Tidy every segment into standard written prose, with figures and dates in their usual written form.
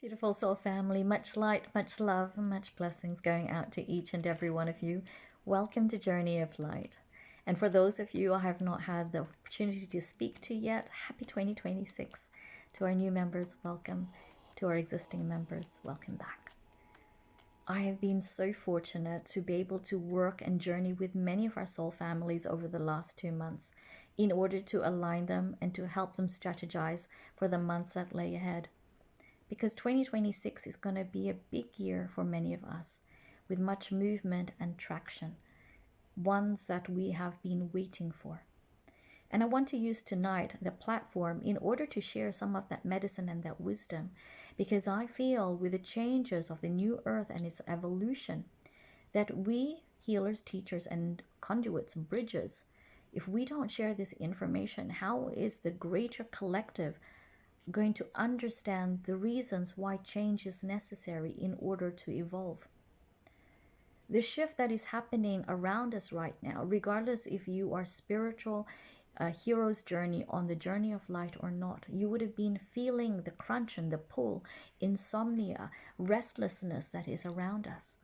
Beautiful soul family, much light, much love, and much blessings going out to each and every one of you. Welcome to Journey of Light. And for those of you I have not had the opportunity to speak to yet, happy 2026. To our new members, welcome. To our existing members, welcome back. I have been so fortunate to be able to work and journey with many of our soul families over the last 2 months in order to align them and to help them strategize for the months that lay ahead. Because 2026 is going to be a big year for many of us with much movement and traction, ones that we have been waiting for. And I want to use tonight the platform in order to share some of that medicine and that wisdom, because I feel with the changes of the new earth and its evolution that we healers, teachers, and conduits, bridges, if we don't share this information, how is the greater collective going to understand the reasons why change is necessary in order to evolve? The shift that is happening around us right now, regardless if you are spiritual hero's journey on the journey of light or not, you would have been feeling the crunch and the pull, insomnia, restlessness that is around us.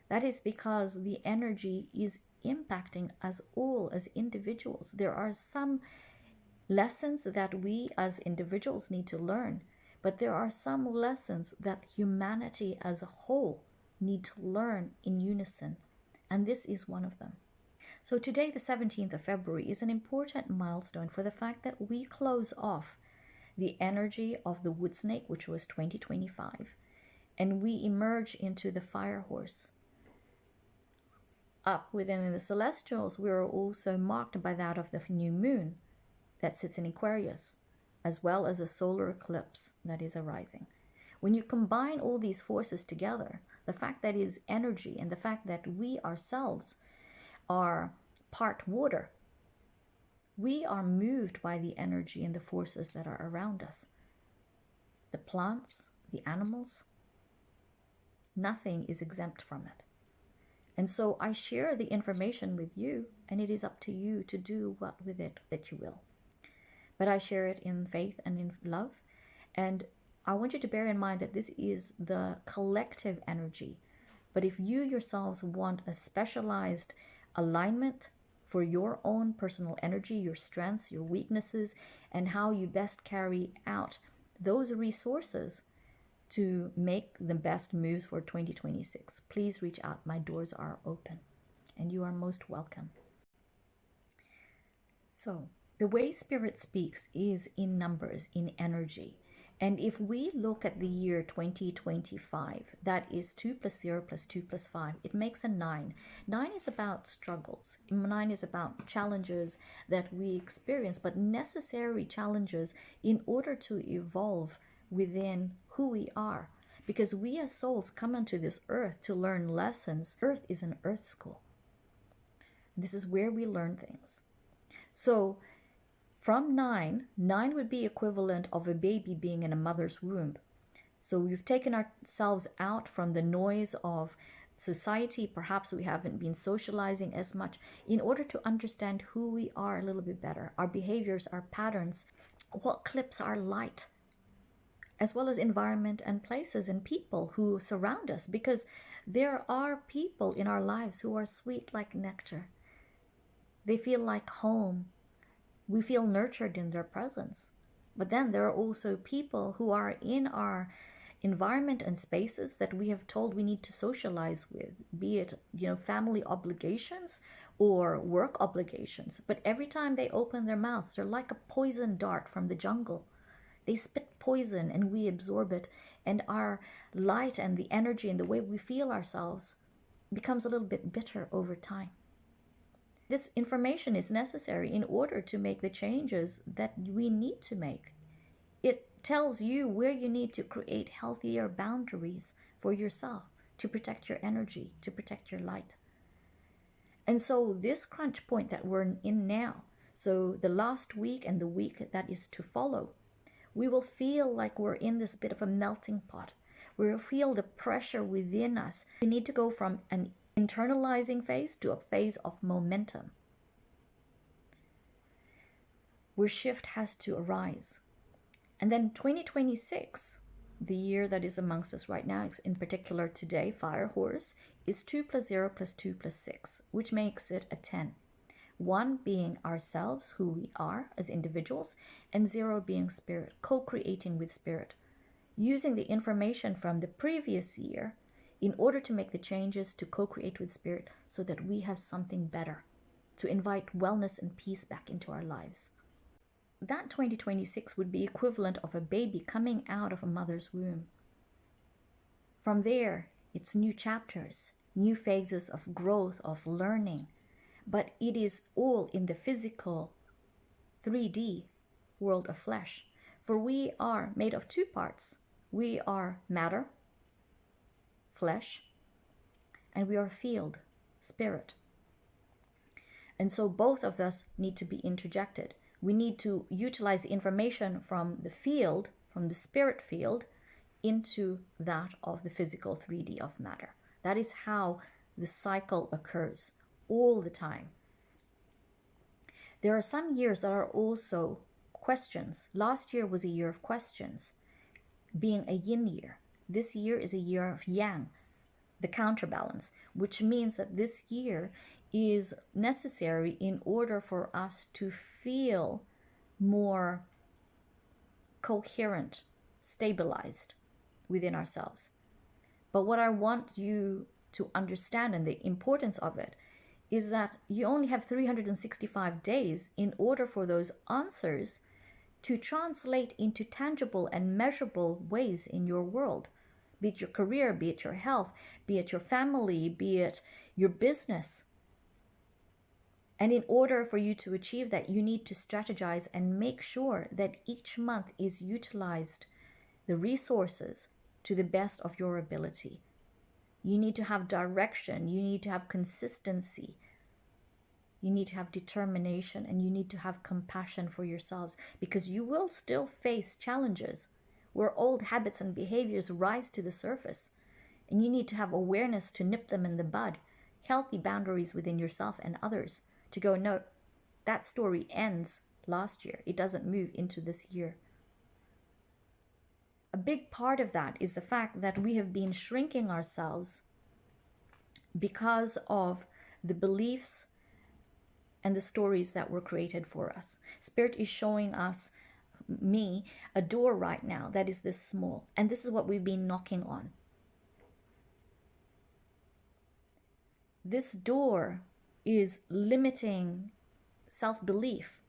That is because the energy is impacting us all as individuals. There are some lessons that we as individuals need to learn, but there are some lessons that humanity as a whole need to learn in unison, and this is one of them. So today, the 17th of February, is an important milestone for the fact that we close off the energy of the wood snake, which was 2025, and we emerge into the fire horse. Up within the celestials, we are also marked by that of the new moon that sits in Aquarius, as well as a solar eclipse that is arising. When you combine all these forces together, the fact that is energy and the fact that we ourselves are part water, we are moved by the energy and the forces that are around us. The plants, the animals, nothing is exempt from it. And so I share the information with you, and it is up to you to do what with it that you will. But I share it in faith and in love. And I want you to bear in mind that this is the collective energy. But if you yourselves want a specialized alignment for your own personal energy, your strengths, your weaknesses, and how you best carry out those resources to make the best moves for 2026, please reach out. My doors are open and you are most welcome. So, the way Spirit speaks is in numbers, in energy. And if we look at the year 2025, that is 2 plus 0 plus 2 plus 5, it makes a 9. 9 is about struggles. 9 is about challenges that we experience, but necessary challenges in order to evolve within who we are. Because we as souls come onto this earth to learn lessons. Earth is an earth school. This is where we learn things. So, from 9 would be equivalent of a baby being in a mother's womb. So we've taken ourselves out from the noise of society. Perhaps we haven't been socializing as much in order to understand who we are a little bit better, our behaviors, our patterns, what clips our light, as well as environment and places and people who surround us, because there are people in our lives who are sweet like nectar. They feel like home. We feel nurtured in their presence. But then there are also people who are in our environment and spaces that we have told we need to socialize with, be it, family obligations or work obligations. But every time they open their mouths, they're like a poison dart from the jungle. They spit poison and we absorb it, and our light and the energy and the way we feel ourselves becomes a little bit bitter over time. This information is necessary in order to make the changes that we need to make. It tells you where you need to create healthier boundaries for yourself to protect your energy, to protect your light. And so this crunch point that we're in now, so the last week and the week that is to follow, we will feel like we're in this bit of a melting pot. We will feel the pressure within us. We need to go from an internalizing phase to a phase of momentum, where shift has to arise. And then 2026 the year that is amongst us right now, in particular today, Fire Horse, is 2 plus 0 plus 2 plus 6, which makes it a 10. 1 being ourselves, who we are as individuals, and 0 being spirit, co-creating with spirit, using the information from the previous year in order to make the changes to co-create with spirit so that we have something better, to invite wellness and peace back into our lives. That 2026 would be equivalent of a baby coming out of a mother's womb. From there, it's new chapters, new phases of growth, of learning, but it is all in the physical 3D world of flesh. For we are made of 2 parts. We are matter, flesh, and we are field, spirit. And so both of us need to be interjected. We need to utilize the information from the field, from the spirit field, into that of the physical 3D of matter. That is how the cycle occurs all the time. There are some years that are also questions. Last year was a year of questions, being a yin year. This year is a year of yang, the counterbalance, which means that this year is necessary in order for us to feel more coherent, stabilized within ourselves. But what I want you to understand, and the importance of it, is that you only have 365 days in order for those answers to translate into tangible and measurable ways in your world, be it your career, be it your health, be it your family, be it your business. And in order for you to achieve that, you need to strategize and make sure that each month is utilized, the resources, to the best of your ability. You need to have direction, you need to have consistency, you need to have determination, and you need to have compassion for yourselves, because you will still face challenges where old habits and behaviors rise to the surface, and you need to have awareness to nip them in the bud, healthy boundaries within yourself and others, to go, no, that story ends last year, it doesn't move into this year. A big part of that is the fact that we have been shrinking ourselves because of the beliefs and the stories that were created for us. Spirit is showing us, me, a door right now that is this small, and this is what we've been knocking on. This door is limiting self-belief,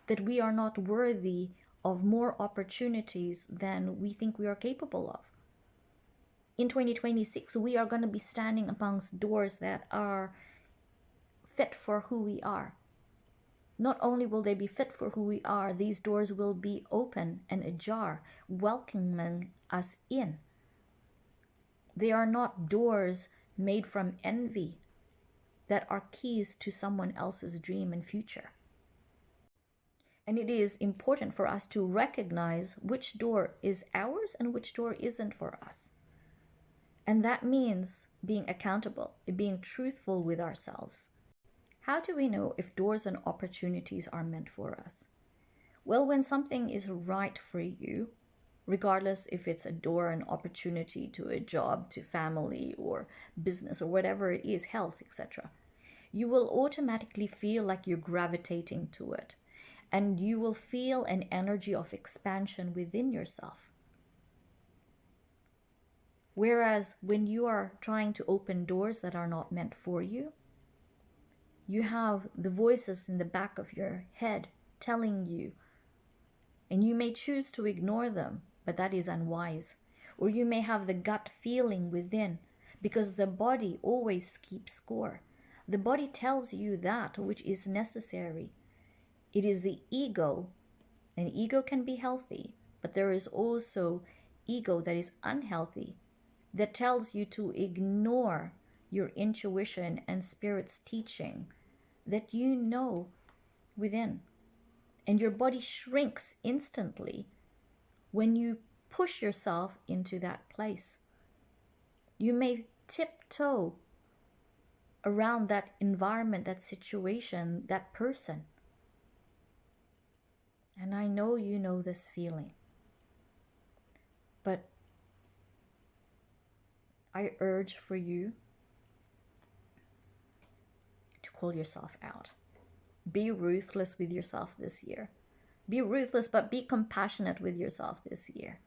that we are not worthy of more opportunities than we think we are capable of. In 2026, we are going to be standing amongst doors that are fit for who we are. Not only will they be fit for who we are, these doors will be open and ajar, welcoming us in. They are not doors made from envy that are keys to someone else's dream and future. And it is important for us to recognize which door is ours and which door isn't for us. And that means being accountable, being truthful with ourselves. How do we know if doors and opportunities are meant for us? Well, when something is right for you, regardless if it's a door and opportunity to a job, to family or business or whatever it is, health, etc., you will automatically feel like you're gravitating to it. And you will feel an energy of expansion within yourself. Whereas when you are trying to open doors that are not meant for you, you have the voices in the back of your head telling you, and you may choose to ignore them, but that is unwise. Or you may have the gut feeling within, because the body always keeps score. The body tells you that which is necessary. It is the ego, and ego can be healthy, but there is also ego that is unhealthy, that tells you to ignore your intuition and spirit's teaching that you know within. And your body shrinks instantly when you push yourself into that place. You may tiptoe around that environment, that situation, that person. And I know you know this feeling. But I urge for you to call yourself out. Be ruthless with yourself this year. Be ruthless, but be compassionate with yourself this year.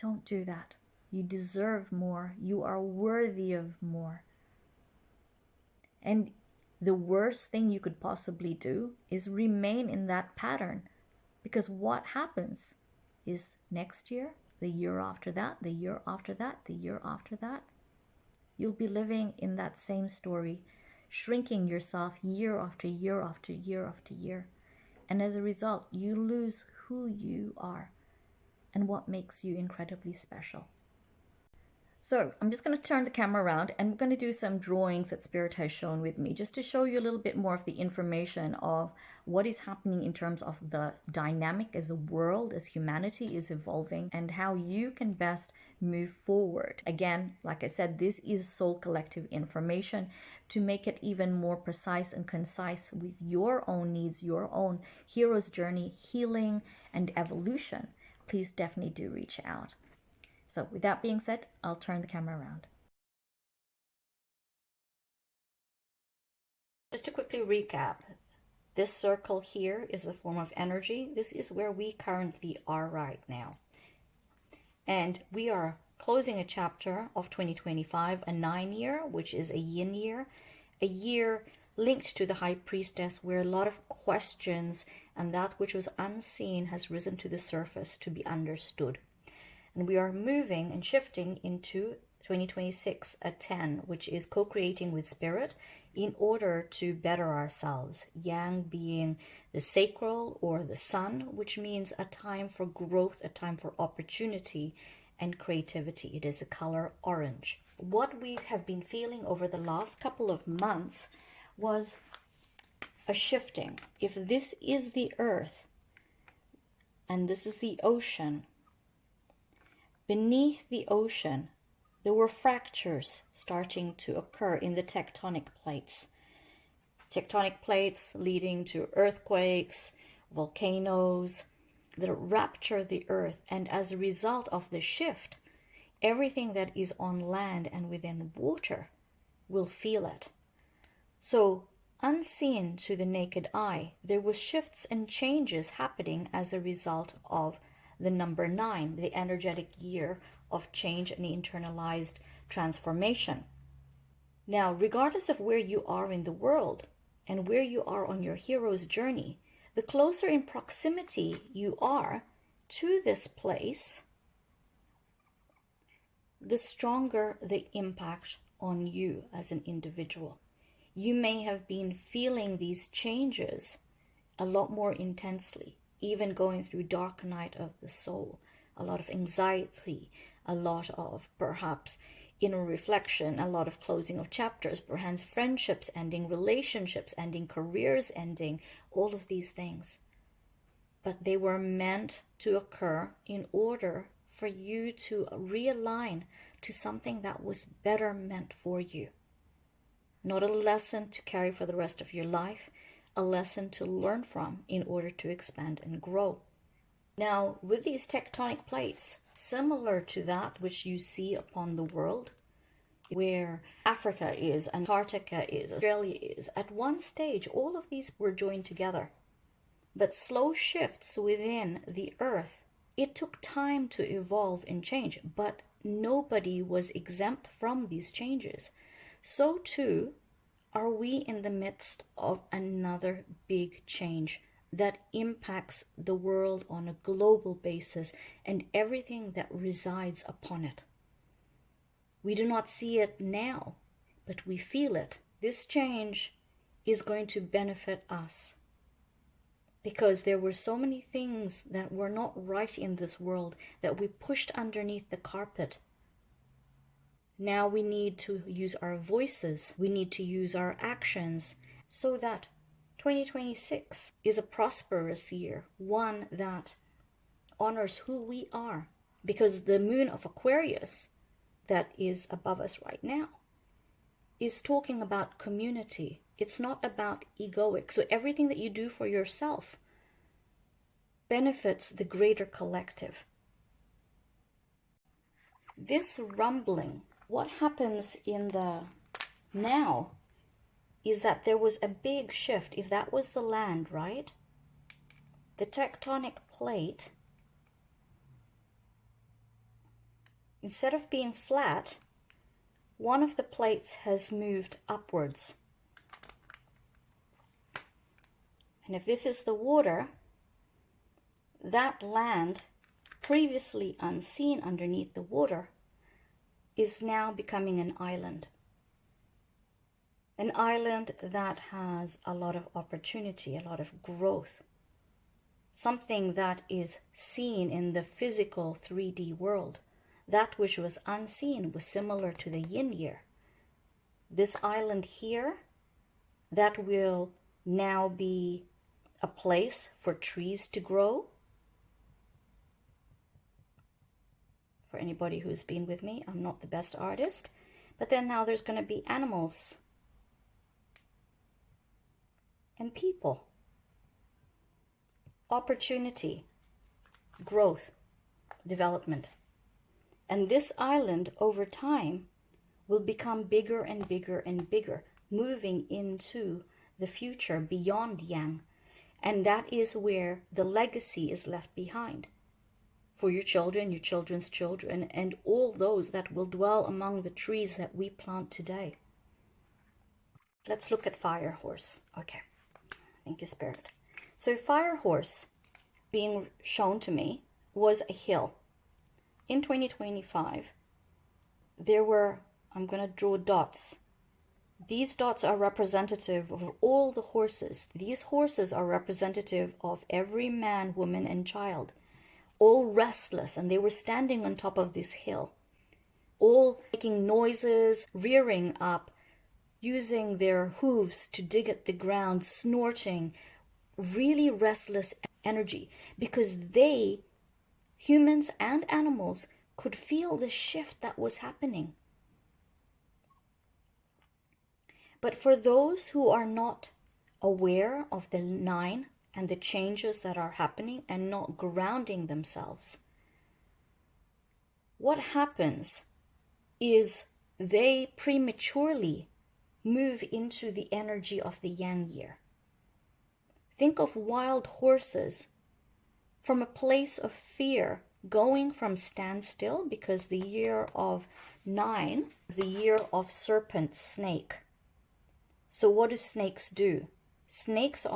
Don't do that. You deserve more. You are worthy of more. And the worst thing you could possibly do is remain in that pattern. Because what happens is next year, the year after that, the year after that, the year after that, you'll be living in that same story, shrinking yourself year after year after year after year. And as a result, you lose who you are and what makes you incredibly special. So I'm just going to turn the camera around and we're going to do some drawings that Spirit has shown with me just to show you a little bit more of the information of what is happening in terms of the dynamic as the world, as humanity is evolving, and how you can best move forward. Again, like I said, this is soul collective information to make it even more precise and concise with your own needs, your own hero's journey, healing, and evolution. Please definitely do reach out. So with that being said, I'll turn the camera around. Just to quickly recap, this circle here is a form of energy. This is where we currently are right now. And we are closing a chapter of 2025, a 9-year, which is a yin year, a year linked to the High Priestess, where a lot of questions and that which was unseen has risen to the surface to be understood. And we are moving and shifting into 2026, a 10, which is co-creating with Spirit in order to better ourselves. Yang being the sacral or the sun, which means a time for growth, a time for opportunity and creativity. It is the color orange. What we have been feeling over the last couple of months was a shifting. If this is the earth and this is the ocean, beneath the ocean, there were fractures starting to occur in the tectonic plates. Tectonic plates leading to earthquakes, volcanoes that rupture the earth. And as a result of the shift, everything that is on land and within water will feel it. So unseen to the naked eye, there were shifts and changes happening as a result of the number 9, the energetic year of change and internalized transformation. Now, regardless of where you are in the world and where you are on your hero's journey, the closer in proximity you are to this place, the stronger the impact on you as an individual. You may have been feeling these changes a lot more intensely, even going through dark night of the soul, a lot of anxiety, a lot of perhaps inner reflection, a lot of closing of chapters, perhaps friendships ending, relationships ending, careers ending, all of these things. But they were meant to occur in order for you to realign to something that was better meant for you. Not a lesson to carry for the rest of your life, a lesson to learn from in order to expand and grow. Now, with these tectonic plates, similar to that which you see upon the world, where Africa is, Antarctica is, Australia is, at one stage, all of these were joined together. But slow shifts within the earth, it took time to evolve and change, but nobody was exempt from these changes. So too, are we in the midst of another big change that impacts the world on a global basis and everything that resides upon it? We do not see it now, but we feel it. This change is going to benefit us because there were so many things that were not right in this world that we pushed underneath the carpet. Now we need to use our voices, we need to use our actions so that 2026 is a prosperous year, one that honors who we are. Because the moon of Aquarius that is above us right now is talking about community. It's not about egoic. So everything that you do for yourself benefits the greater collective. This rumbling, what happens in the now is that there was a big shift. If that was the land, right? The tectonic plate, instead of being flat, one of the plates has moved upwards. And if this is the water, that land, previously unseen underneath the water, is now becoming an island. An island that has a lot of opportunity, a lot of growth. Something that is seen in the physical 3D world. That which was unseen was similar to the yin year. This island here, that will now be a place for trees to grow. For anybody who's been with me, I'm not the best artist. But then now there's going to be animals and people. Opportunity, growth, development. And this island over time will become bigger and bigger and bigger, moving into the future beyond Yang. And that is where the legacy is left behind for your children, your children's children, and all those that will dwell among the trees that we plant today. Let's look at Fire Horse. Okay, thank you, Spirit. So Fire Horse, being shown to me, was a hill. In 2025, there were, I'm going to draw dots. These dots are representative of all the horses. These horses are representative of every man, woman, and child. All restless, and they were standing on top of this hill. All making noises, rearing up, using their hooves to dig at the ground, snorting, really restless energy, because they, humans and animals, could feel the shift that was happening. But for those who are not aware of the 9 and the changes that are happening and not grounding themselves, what happens is they prematurely move into the energy of the Yang year. Think of wild horses from a place of fear going from standstill, because the year of 9 is the year of serpent snake. So what do snakes do? Snakes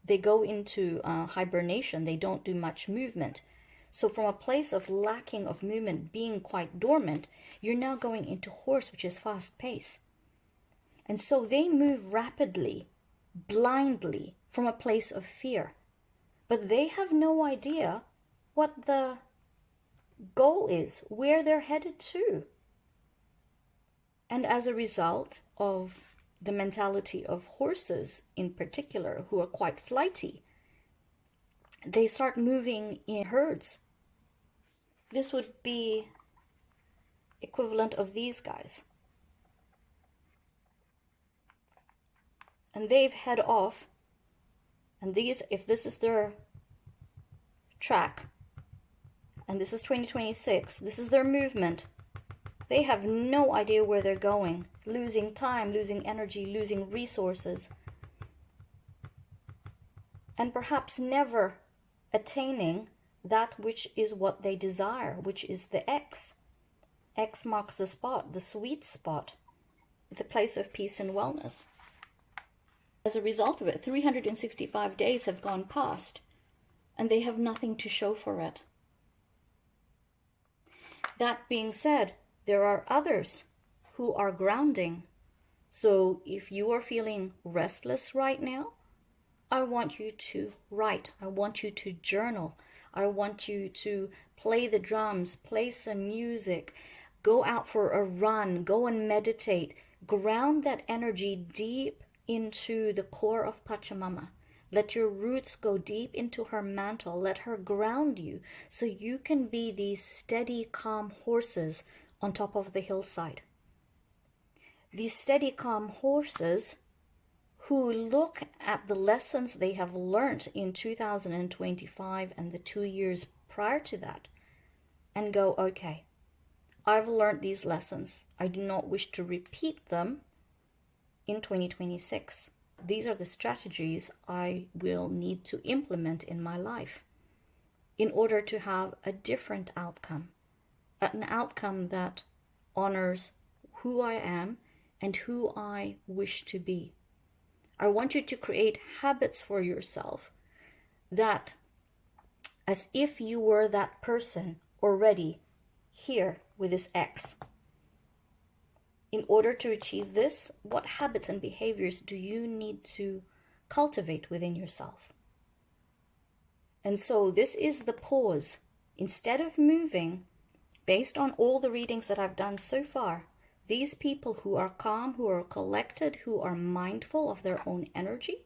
they go into hibernation. They don't do much movement. So from a place of lacking of movement, being quite dormant, you're now going into horse, which is fast pace. And so they move rapidly, blindly, from a place of fear. But they have no idea what the goal is, where they're headed to. And as a result of the mentality of horses in particular, who are quite flighty, they start moving in herds. This would be equivalent of these guys. And they've head off, and these, if this is their track, and this is 2026, this is their movement, they have no idea where they're going, losing time, losing energy, losing resources, and perhaps never attaining that which is what they desire, which is the X. X marks the spot, the sweet spot, the place of peace and wellness. As a result of it, 365 days have gone past, and they have nothing to show for it. That being said, there are others who are grounding. So if you are feeling restless right now, I want you to write. I want you to journal. I want you to play the drums, play some music, go out for a run, go and meditate. Ground that energy deep into the core of Pachamama. Let your roots go deep into her mantle. Let her ground you so you can be these steady, calm horses on top of the hillside. These steady, calm horses who look at the lessons they have learned in 2025 and the 2 years prior to that and go, okay, I've learned these lessons. I do not wish to repeat them in 2026. These are the strategies I will need to implement in my life in order to have a different outcome, an outcome that honors who I am and who I wish to be. I want you to create habits for yourself that, as if you were that person already here with this X. In order to achieve this, what habits and behaviors do you need to cultivate within yourself? And so this is the pause. Instead of moving, based on all the readings that I've done so far, these people who are calm, who are collected, who are mindful of their own energy,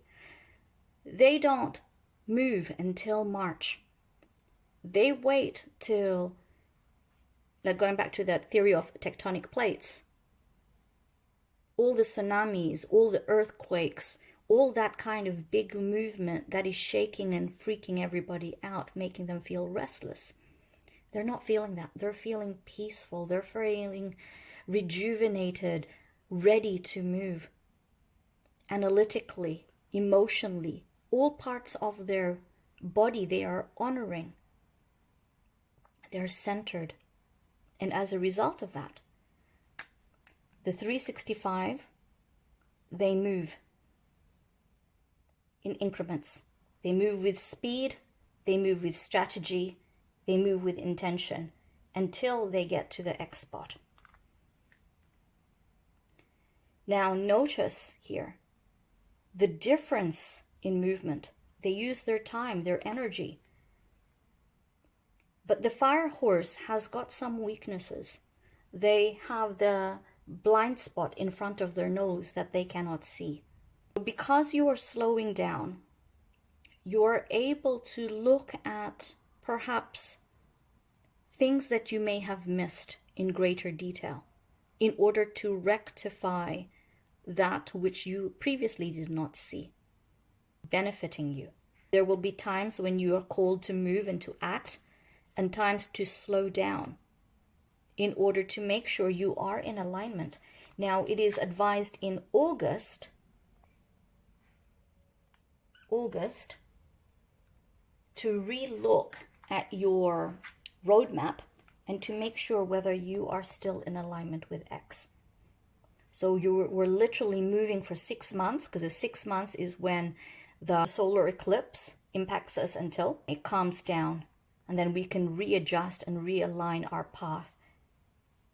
they don't move until March. They wait till, like going back to that theory of tectonic plates, all the tsunamis, all the earthquakes, all that kind of big movement that is shaking and freaking everybody out, making them feel restless. They're not feeling that. They're feeling peaceful. They're feeling rejuvenated, ready to move. Analytically, emotionally, all parts of their body they are honoring. They're centered. And as a result of that, the 365, they move in increments. They move with speed, they move with strategy, they move with intention until they get to the X spot. Now notice here the difference in movement. They use their time, their energy. But the fire horse has got some weaknesses. They have the blind spot in front of their nose that they cannot see. Because you are slowing down, you're able to look at perhaps things that you may have missed in greater detail in order to rectify that which you previously did not see, benefiting you. There will be times when you are called to move and to act, and times to slow down in order to make sure you are in alignment. Now, it is advised in August to re-look at your roadmap and to make sure whether you are still in alignment with X. So we're literally moving for 6 months, because the 6 months is when the solar eclipse impacts us until it calms down. And then we can readjust and realign our path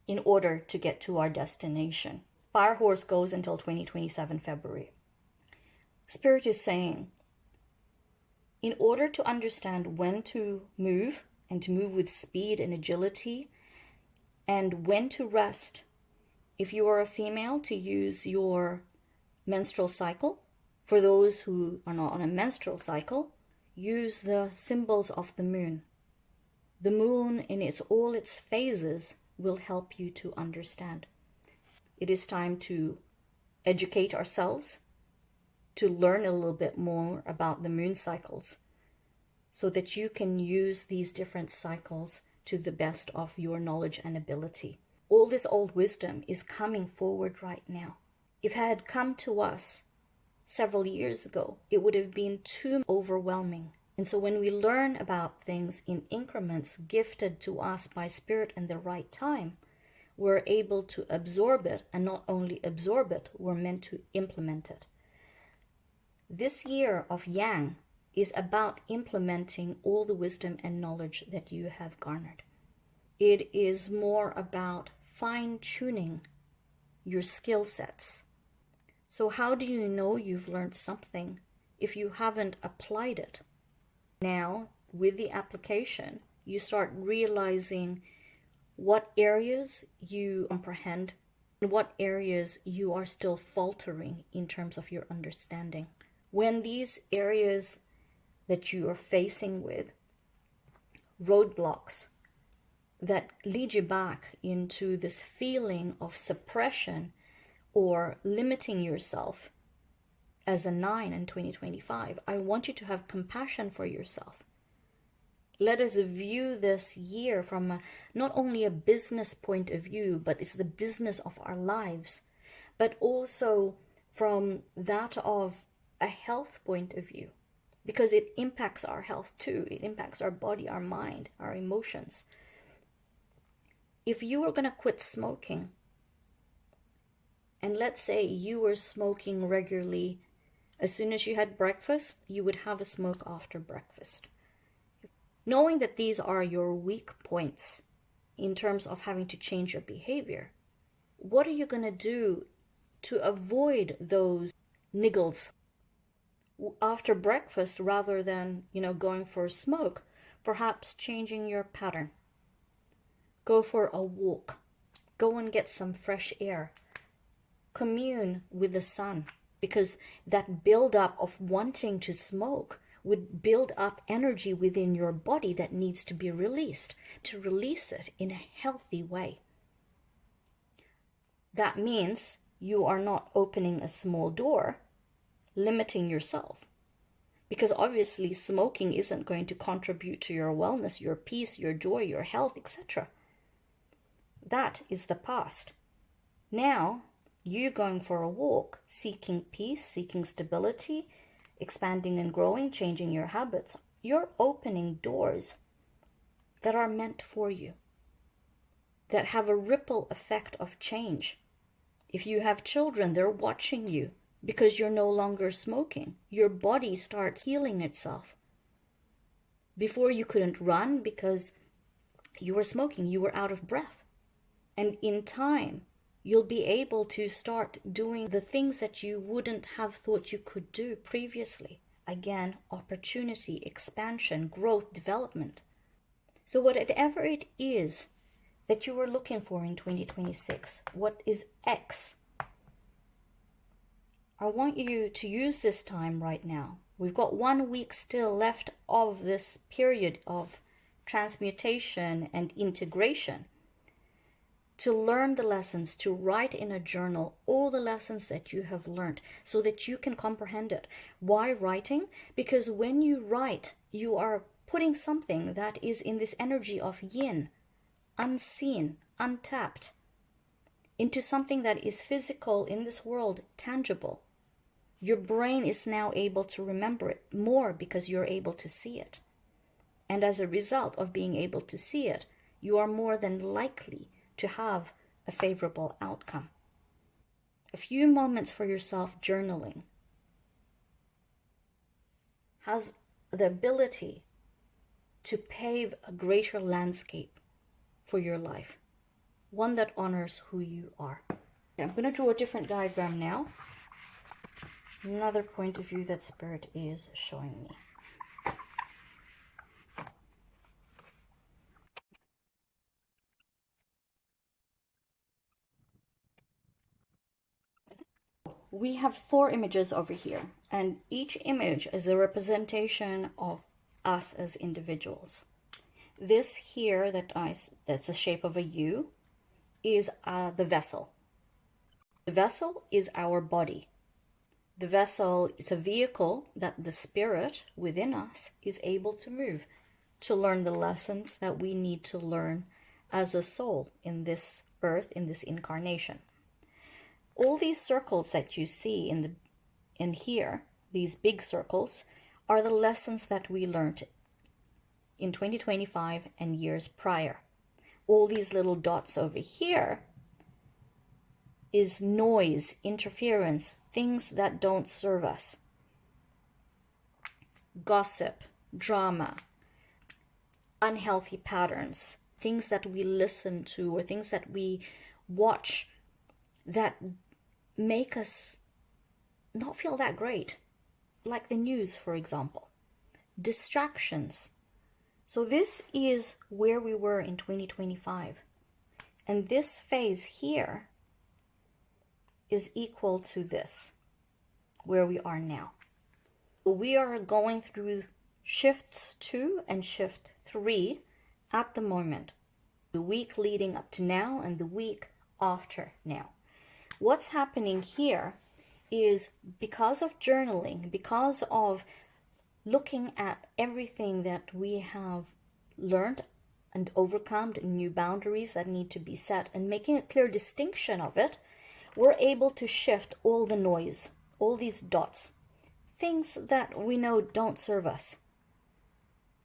in order to get to our destination. Fire Horse goes until 2027 February. Spirit is saying, in order to understand when to move and to move with speed and agility, and when to rest, if you are a female, to use your menstrual cycle. For those who are not on a menstrual cycle, use the symbols of the moon. The moon in all its phases will help you to understand. It is time to educate ourselves, to learn a little bit more about the moon cycles, so that you can use these different cycles to the best of your knowledge and ability. All this old wisdom is coming forward right now. If it had come to us several years ago, it would have been too overwhelming. And so when we learn about things in increments gifted to us by Spirit in the right time, we're able to absorb it, and not only absorb it, we're meant to implement it. This year of Yang is about implementing all the wisdom and knowledge that you have garnered. It is more about fine-tuning your skill sets. So how do you know you've learned something if you haven't applied it? Now, with the application, you start realizing what areas you comprehend and what areas you are still faltering in terms of your understanding. When these areas that you are facing with roadblocks that lead you back into this feeling of suppression or limiting yourself as a 9 in 2025, I want you to have compassion for yourself. Let us view this year from not only a business point of view, but it's the business of our lives, but also from that of a health point of view, because it impacts our health too. It impacts our body, our mind, our emotions. If you were going to quit smoking, and let's say you were smoking regularly, as soon as you had breakfast, you would have a smoke after breakfast. Knowing that these are your weak points in terms of having to change your behavior, what are you going to do to avoid those niggles after breakfast rather than, going for a smoke? Perhaps changing your pattern. Go for a walk. Go and get some fresh air. Commune with the sun, because that buildup of wanting to smoke would build up energy within your body that needs to be released, to release it in a healthy way. That means you are not opening a small door, limiting yourself. Because obviously smoking isn't going to contribute to your wellness, your peace, your joy, your health, etc. That is the past. Now, you going for a walk, seeking peace, seeking stability, expanding and growing, changing your habits, you're opening doors that are meant for you, that have a ripple effect of change. If you have children, they're watching you because you're no longer smoking. Your body starts healing itself. Before you couldn't run because you were smoking, you were out of breath. And in time, you'll be able to start doing the things that you wouldn't have thought you could do previously. Again, opportunity, expansion, growth, development. So whatever it is that you are looking for in 2026, what is X? I want you to use this time right now. We've got 1 week still left of this period of transmutation and integration, to learn the lessons, to write in a journal all the lessons that you have learned so that you can comprehend it. Why writing? Because when you write, you are putting something that is in this energy of yin, unseen, untapped, into something that is physical in this world, tangible. Your brain is now able to remember it more because you're able to see it. And as a result of being able to see it, you are more than likely to have a favorable outcome. A few moments for yourself journaling has the ability to pave a greater landscape for your life, one that honors who you are. I'm going to draw a different diagram now. Another point of view that Spirit is showing me. We have 4 images over here, and each image is a representation of us as individuals. This here that's the shape of a U is the vessel. The vessel is our body. The vessel is a vehicle that the spirit within us is able to move to learn the lessons that we need to learn as a soul in this earth, in this incarnation. All these circles that you see in here, these big circles, are the lessons that we learned in 2025 and years prior. All these little dots over here is noise, interference, things that don't serve us. Gossip, drama, unhealthy patterns, things that we listen to or things that we watch that make us not feel that great, like the news, for example. Distractions. So this is where we were in 2025. And this phase here is equal to this, where we are now. We are going through shifts 2 and shift 3 at the moment. The week leading up to now and the week after now. What's happening here is because of journaling, because of looking at everything that we have learned and overcome, new boundaries that need to be set, and making a clear distinction of it, we're able to shift all the noise, all these dots, things that we know don't serve us.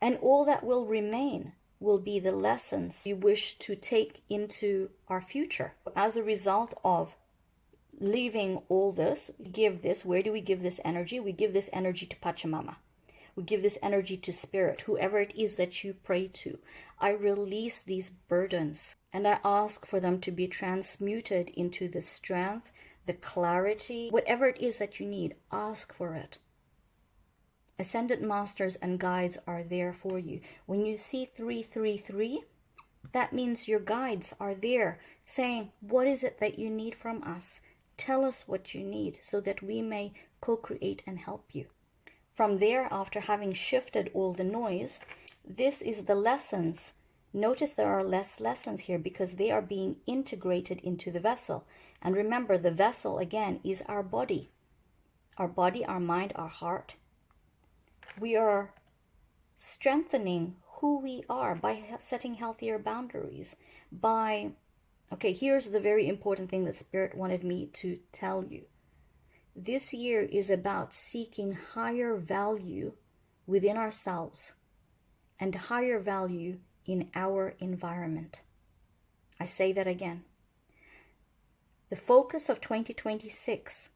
And all that will remain will be the lessons we wish to take into our future. As a result of leaving all this, give this, where do we give this energy? We give this energy to Pachamama. We give this energy to Spirit, whoever it is that you pray to. I release these burdens and I ask for them to be transmuted into the strength, the clarity, whatever it is that you need, ask for it. Ascended Masters and guides are there for you. When you see 333, that means your guides are there saying, what is it that you need from us? Tell us what you need so that we may co-create and help you. From there, after having shifted all the noise, this is the lessons. Notice there are less lessons here because they are being integrated into the vessel. And remember, the vessel, again, is our body. Our body, our mind, our heart. We are strengthening who we are by setting healthier boundaries. Okay, here's the very important thing that Spirit wanted me to tell you. This year is about seeking higher value within ourselves and higher value in our environment. I say that again. The focus of 2026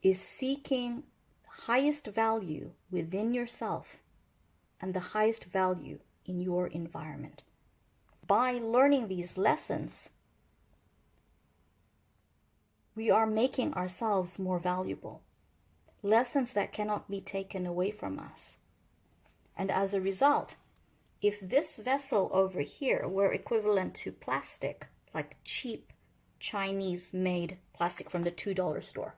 is seeking highest value within yourself and the highest value in your environment. By learning these lessons, we are making ourselves more valuable. Lessons that cannot be taken away from us. And as a result, if this vessel over here were equivalent to plastic, like cheap Chinese-made plastic from the $2 store,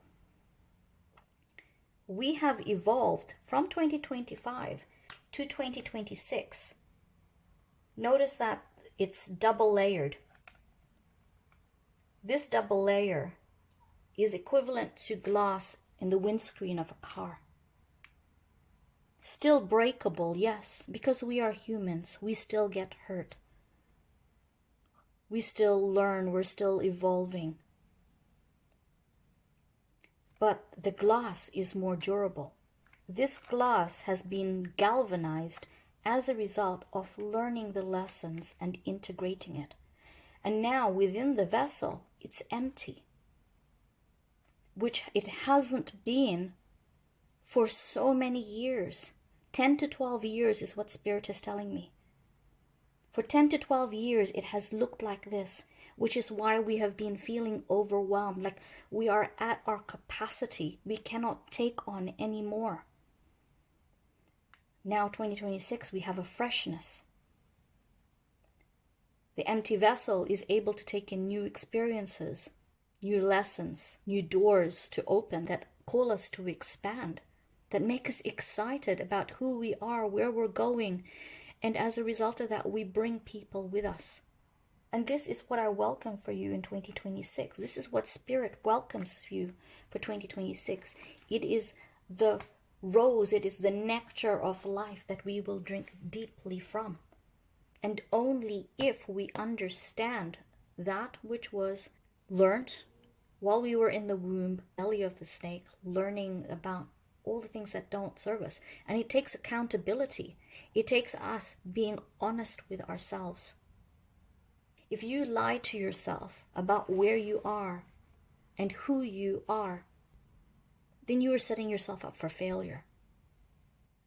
we have evolved from 2025 to 2026. Notice that it's double layered. This double layer is equivalent to glass in the windscreen of a car. Still breakable, yes, because we are humans. We still get hurt. We still learn. We're still evolving. But the glass is more durable. This glass has been galvanized as a result of learning the lessons and integrating it. And now within the vessel, it's empty, which it hasn't been for so many years. 10 to 12 years is what Spirit is telling me. For 10 to 12 years, it has looked like this, which is why we have been feeling overwhelmed, like we are at our capacity. We cannot take on any more. Now, 2026, we have a freshness. The empty vessel is able to take in new experiences, new lessons, new doors to open that call us to expand, that make us excited about who we are, where we're going. And as a result of that, we bring people with us. And this is what I welcome for you in 2026. This is what Spirit welcomes you for 2026. It is the rose, it is the nectar of life that we will drink deeply from. And only if we understand that which was learned while we were in the womb, belly of the snake, learning about all the things that don't serve us. And it takes accountability. It takes us being honest with ourselves. If you lie to yourself about where you are and who you are, then you are setting yourself up for failure.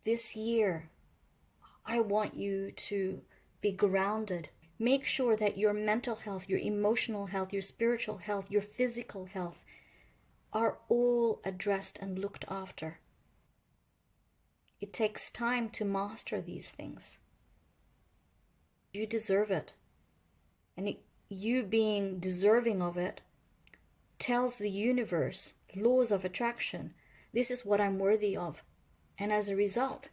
This year, I want you to be grounded. Make sure that your mental health, your emotional health, your spiritual health, your physical health are all addressed and looked after. It takes time to master these things. You deserve it. And you being deserving of it tells the universe, laws of attraction, this is what I'm worthy of. And as a result,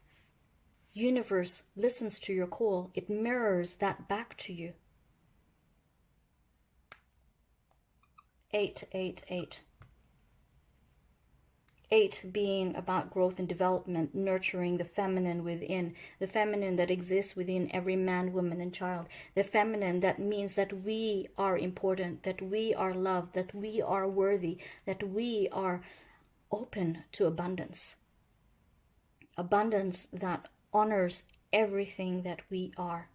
universe listens to your call. It mirrors that back to you. 888. 8 being about growth and development, nurturing the feminine within, the feminine that exists within every man, woman, and child. The feminine that means that we are important, that we are loved, that we are worthy, that we are open to abundance. Abundance that honors everything that we are.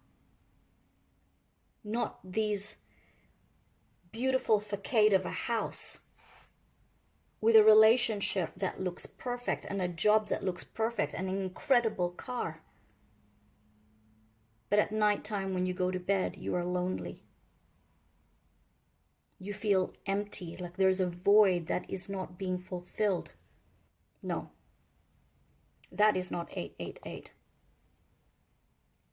Not these beautiful facade of a house with a relationship that looks perfect and a job that looks perfect and an incredible car. But at nighttime when you go to bed, you are lonely. You feel empty, like there's a void that is not being fulfilled. No, that is not 888.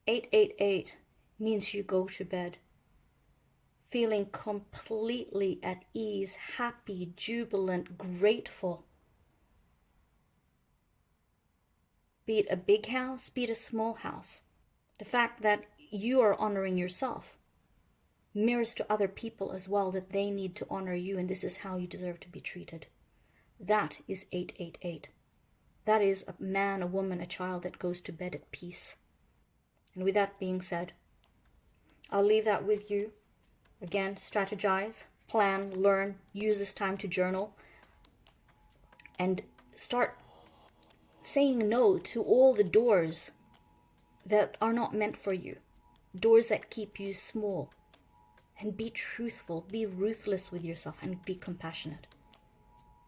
888 means you go to bed feeling completely at ease, happy, jubilant, grateful. Be it a big house, be it a small house. The fact that you are honoring yourself mirrors to other people as well, that they need to honor you, and this is how you deserve to be treated. That is 888. That is a man, a woman, a child that goes to bed at peace. And with that being said, I'll leave that with you. Again, strategize, plan, learn, use this time to journal, and start saying no to all the doors that are not meant for you, doors that keep you small. And be truthful, be ruthless with yourself, and be compassionate.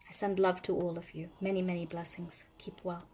I send love to all of you. Many, many blessings. Keep well.